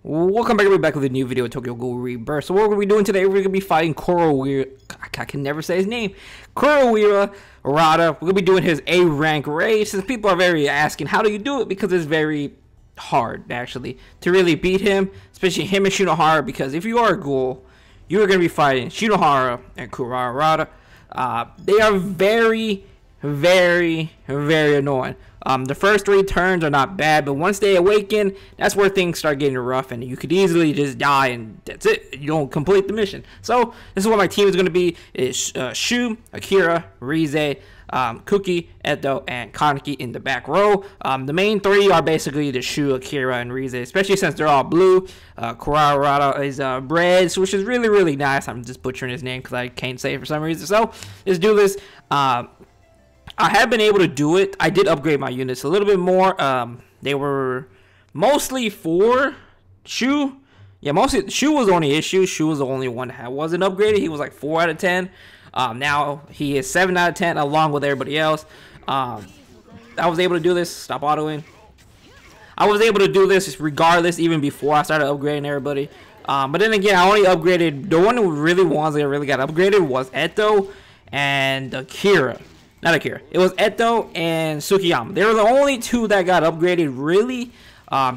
Welcome back, everybody, back with a new video of Tokyo Ghoul Rebirth. So what we're going to be doing today, we're going to be fighting KUROIWA, I can never say his name, KUROIWA ARATA. We're going to be doing his A rank raid, since people are very asking, how do you do it? Because it's very hard, actually, to really beat him, especially him and Shinohara, because if you are a Ghoul, you are going to be fighting Shinohara and KUROIWA ARATA. They are very, very annoying. The first 3 turns are not bad, but once they awaken, that's where things start getting rough, and you could easily just die, and that's it. You don't complete the mission. So this is what my team is going to be: is Shu, Akira, Rize, Cookie, Eto, and Kaneki in the back row. The main 3 are basically the Shu, Akira, and Rize, especially since they're all blue. KUROIWA ARATA is red, which is really nice. I'm just butchering his name because I can't say it for some reason. So let's do this. I have been able to do it. I did upgrade my units a little bit more. They were mostly for Shu. Yeah, mostly Shu was the only issue. Shu was the only one that wasn't upgraded. He was like 4 out of 10. Now he is 7 out of 10 along with everybody else. I was able to do this. Stop autoing. I was able to do this regardless, even before I started upgrading everybody. But then again, I only upgraded. The one who really got upgraded was Eto and Akira. Not Akira. It was Eto and Tsukiyama. They were the only 2 that got upgraded, really,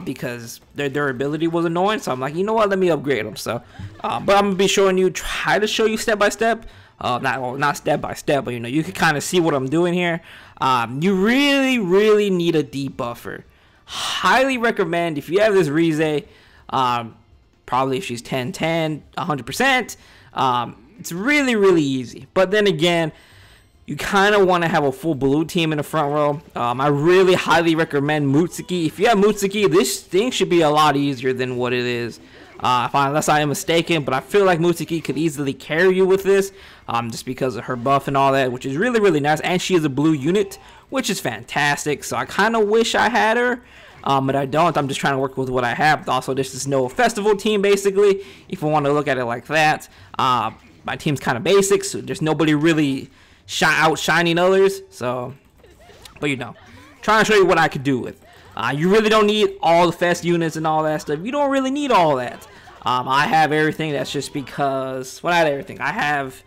because their durability was annoying. So I'm like, you know what? Let me upgrade them. So, but I'm gonna be showing you, try to show you step by step. Not step by step, but you can kind of see what I'm doing here. You really need a debuffer. Highly recommend if you have this Rize. Probably if she's 10/10, 100%. It's really easy. But then again, you kind of want to have a full blue team in the front row. I really highly recommend Mutsuki. If you have Mutsuki, this thing should be a lot easier than what it is. Unless I am mistaken, but I feel like Mutsuki could easily carry you with this, just because of her buff and all that, which is really nice. And she is a blue unit, which is fantastic. So I kind of wish I had her, but I don't. I'm just trying to work with what I have. Also, this is no festival team, basically, if you want to look at it like that. My team's kind of basic, so there's nobody really outshining others. So, but trying to show you what I could do with. You really don't need all the fest units and all that stuff. You don't really need all that. I have everything. That's just because, well, not everything. I have,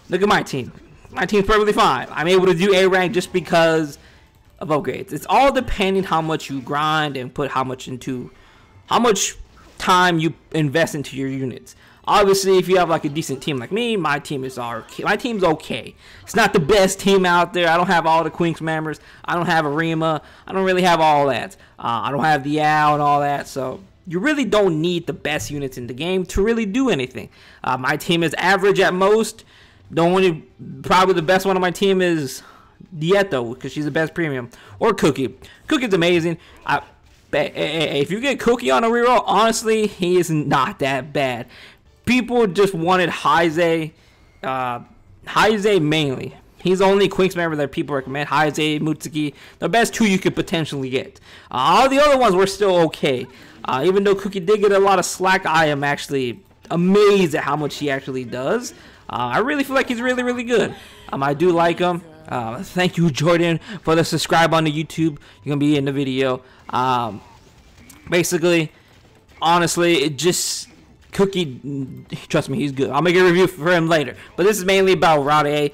look at my team. My team's perfectly fine. I'm able to do A rank just because of upgrades. It's all depending how much you grind and put how much time you invest into your units. Obviously, if you have like a decent team like me, my team's okay. It's not the best team out there. I don't have all the Quinks members. I don't have Arima. I don't really have all that. I don't have the Owl and all that. So you really don't need the best units in the game to really do anything. My team is average at most. Probably the best one on my team is Dieto, because she's the best premium. Or Cookie. Cookie's amazing. If you get Cookie on a reroll, honestly, he is not that bad. People just wanted Heize mainly. He's the only Quinks member that people recommend. Heize, Mutsuki, the best 2 you could potentially get. All the other ones were still okay. Even though Cookie did get a lot of slack, I am actually amazed at how much he actually does. I really feel like he's really good. I do like him. Thank you, Jordan, for the subscribe on the YouTube. You're gonna be in the video. Basically, honestly, it just Cookie, trust me, he's good. I'll make a review for him later. But this is mainly about Route A.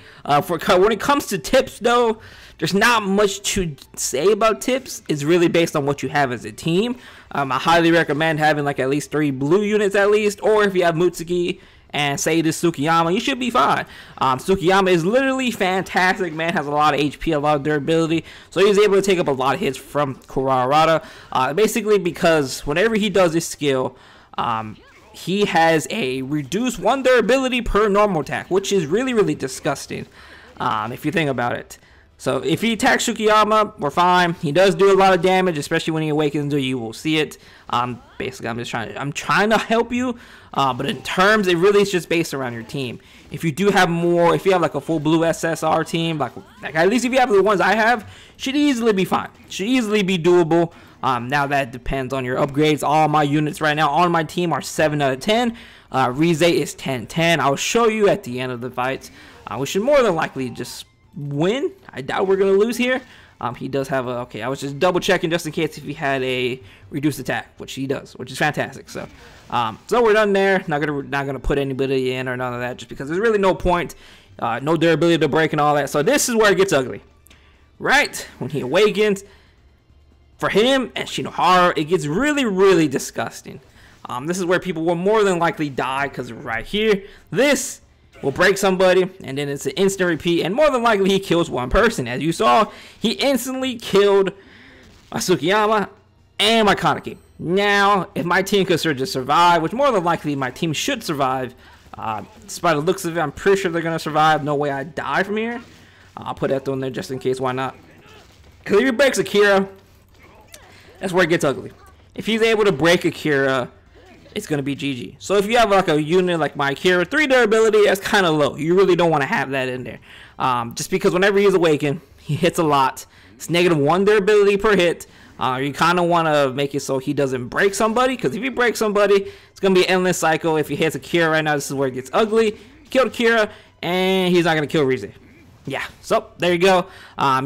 When it comes to tips, though, there's not much to say about tips. It's really based on what you have as a team. I highly recommend having like at least 3 blue units at least, or if you have Mutsuki and say this Tsukiyama, you should be fine. Tsukiyama is literally fantastic, man. Has a lot of HP, a lot of durability, so he's able to take up a lot of hits from KUROIWA ARATA. Basically, because whenever he does his skill, he has a reduced 1 durability per normal attack, which is really disgusting, if you think about it. So if he attacks Tsukiyama, we're fine. He does do a lot of damage, especially when he awakens, or you will see it. Basically, I'm trying to help you, but in terms, it really is just based around your team. If you do have more, if you have like a full blue SSR team, like at least if you have the ones I have, should easily be fine. Should easily be doable. Now that depends on your upgrades. All my units right now on my team are 7 out of 10. Rize is 10/10. I'll show you at the end of the fights. We should more than likely just win. I doubt we're gonna lose here. He does have a, okay, I was just double checking just in case if he had a reduced attack, which he does, which is fantastic. So so we're done there. Not gonna put anybody in or none of that, just because there's really no point. No durability to break and all that. So this is where it gets ugly. Right when he awakens, for him and Shinohara, it gets really, really disgusting. This is where people will more than likely die, because right here, this will break somebody, and then it's an instant repeat, and more than likely he kills one person. As you saw, he instantly killed my Tsukiyama and my Kaneki. Now, if my team could just survive, which more than likely my team should survive, despite the looks of it, I'm pretty sure they're going to survive. No way I die from here. I'll put that in there just in case, why not? Because if he breaks Akira, that's where it gets ugly. If he's able to break Akira, it's going to be GG. So if you have like a unit like my Akira, 3 durability, that's kind of low. You really don't want to have that in there. Just because whenever he's awakened, he hits a lot. It's -1 durability per hit. You kind of want to make it so he doesn't break somebody, because if he breaks somebody, it's going to be an endless cycle. If he hits Akira right now, this is where it gets ugly. Killed Akira, and he's not going to kill Rize. Yeah, so there you go.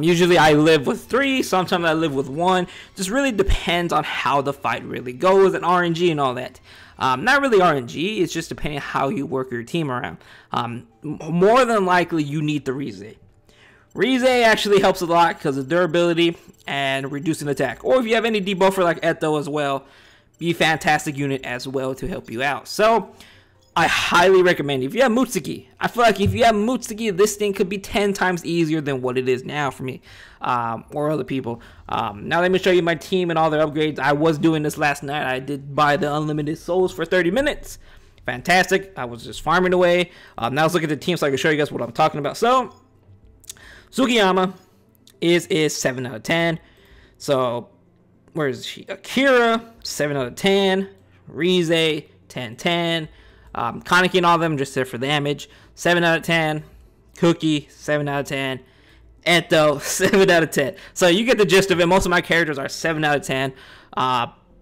Usually I live with 3, sometimes I live with 1. Just really depends on how the fight really goes, and RNG and all that. Not really RNG, it's just depending on how you work your team around. More than likely you need the Rize. Rize actually helps a lot because of durability and reducing attack. Or if you have any debuffer like Eto as well, be a fantastic unit as well to help you out. So I highly recommend, if you have Mutsuki, I feel like if you have Mutsuki, this thing could be 10 times easier than what it is now for me, or other people. Now let me show you my team and all their upgrades. I was doing this last night. I did buy the unlimited souls for 30 minutes. Fantastic. I was just farming away. Now let's look at the team so I can show you guys what I'm talking about. So, Tsukiyama is 7 out of 10. So, where is she? Akira, 7 out of 10. Rize, 10-10. Kaneki and all of them just there for damage. 7 out of 10. Cookie, 7 out of 10. Eto, 7 out of 10. So you get the gist of it. Most of my characters are 7 out of 10.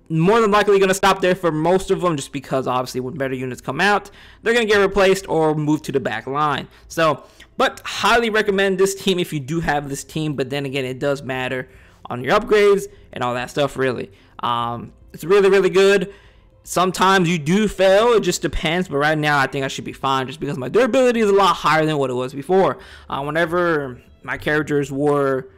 More than likely going to stop there for most of them, just because obviously when better units come out, they're going to get replaced or move to the back line. So, but highly recommend this team if you do have this team. But then again, it does matter on your upgrades and all that stuff, really. It's really, really good. Sometimes you do fail, it just depends, but right now I think I should be fine just because my durability is a lot higher than what it was before. Whenever my characters were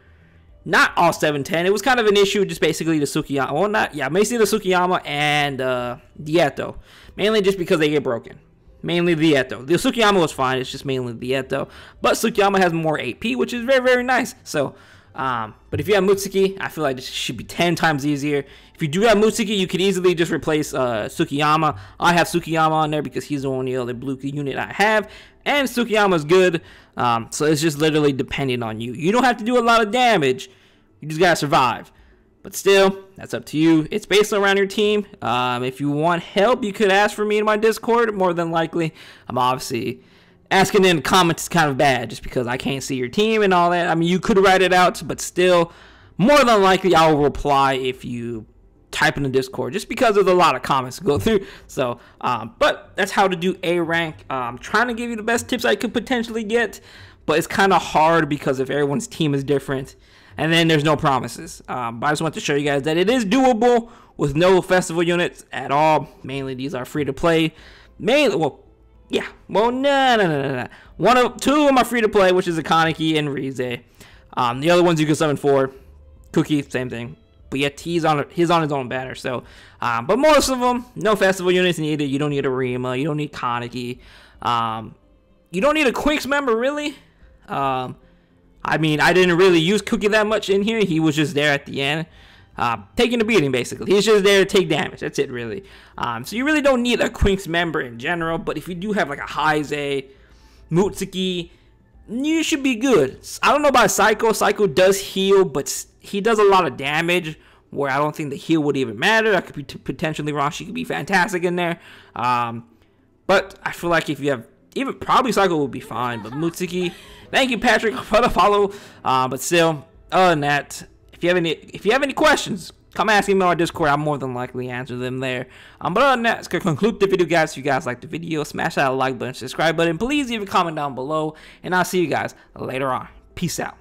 not all 7-10, it was kind of an issue, just basically the Tsukiyama, well not, yeah, basically the Tsukiyama and the Eto, mainly just because they get broken. Mainly the Eto. The Tsukiyama was fine, it's just mainly the Eto, but Tsukiyama has more AP, which is very, very nice. So, but if you have Mutsuki, I feel like this should be 10 times easier. If you do have Mutsuki, you could easily just replace Tsukiyama. I have Tsukiyama on there because he's the only other blue unit I have, and Tsukiyama's good. So it's just literally depending on you. You don't have to do a lot of damage. You just gotta survive. But still, that's up to you. It's based around your team. If you want help, you could ask for me in my Discord. More than likely, I'm obviously asking in the comments is kind of bad just because I can't see your team and all that. I mean, you could write it out, but still, more than likely, I will reply if you type in the Discord, just because there's a lot of comments to go through. So, but that's how to do A rank. I'm trying to give you the best tips I could potentially get, but it's kind of hard because if everyone's team is different, and then there's no promises. But I just want to show you guys that it is doable with no festival units at all. Mainly, these are free to play. Mainly, well, yeah, well, no. Two of them are free to play, which is a Kaneki and Rize. The other ones you can summon for. Cookie, same thing. But yet he's on his own banner. So, but most of them, no festival units needed. You don't need a Rima. You don't need Kaneki. You don't need a Quinks member, really. I mean, I didn't really use Cookie that much in here. He was just there at the end. Taking a beating, basically. He's just there to take damage. That's it, really. So you really don't need a Quinks member in general. But if you do have like a Heize, Mutsuki, you should be good. I don't know about Psycho. Psycho does heal, but he does a lot of damage where I don't think the heal would even matter. I could be potentially wrong. She could be fantastic in there. But I feel like if you have, even probably Psycho will be fine. But Mutsuki, thank you, Patrick, for the follow. But still, other than that, if you have any questions, come ask me on our Discord. I'll more than likely answer them there. But other than that, it's going to conclude the video, guys. If you guys like the video, smash that like button, subscribe button. Please leave a comment down below. And I'll see you guys later on. Peace out.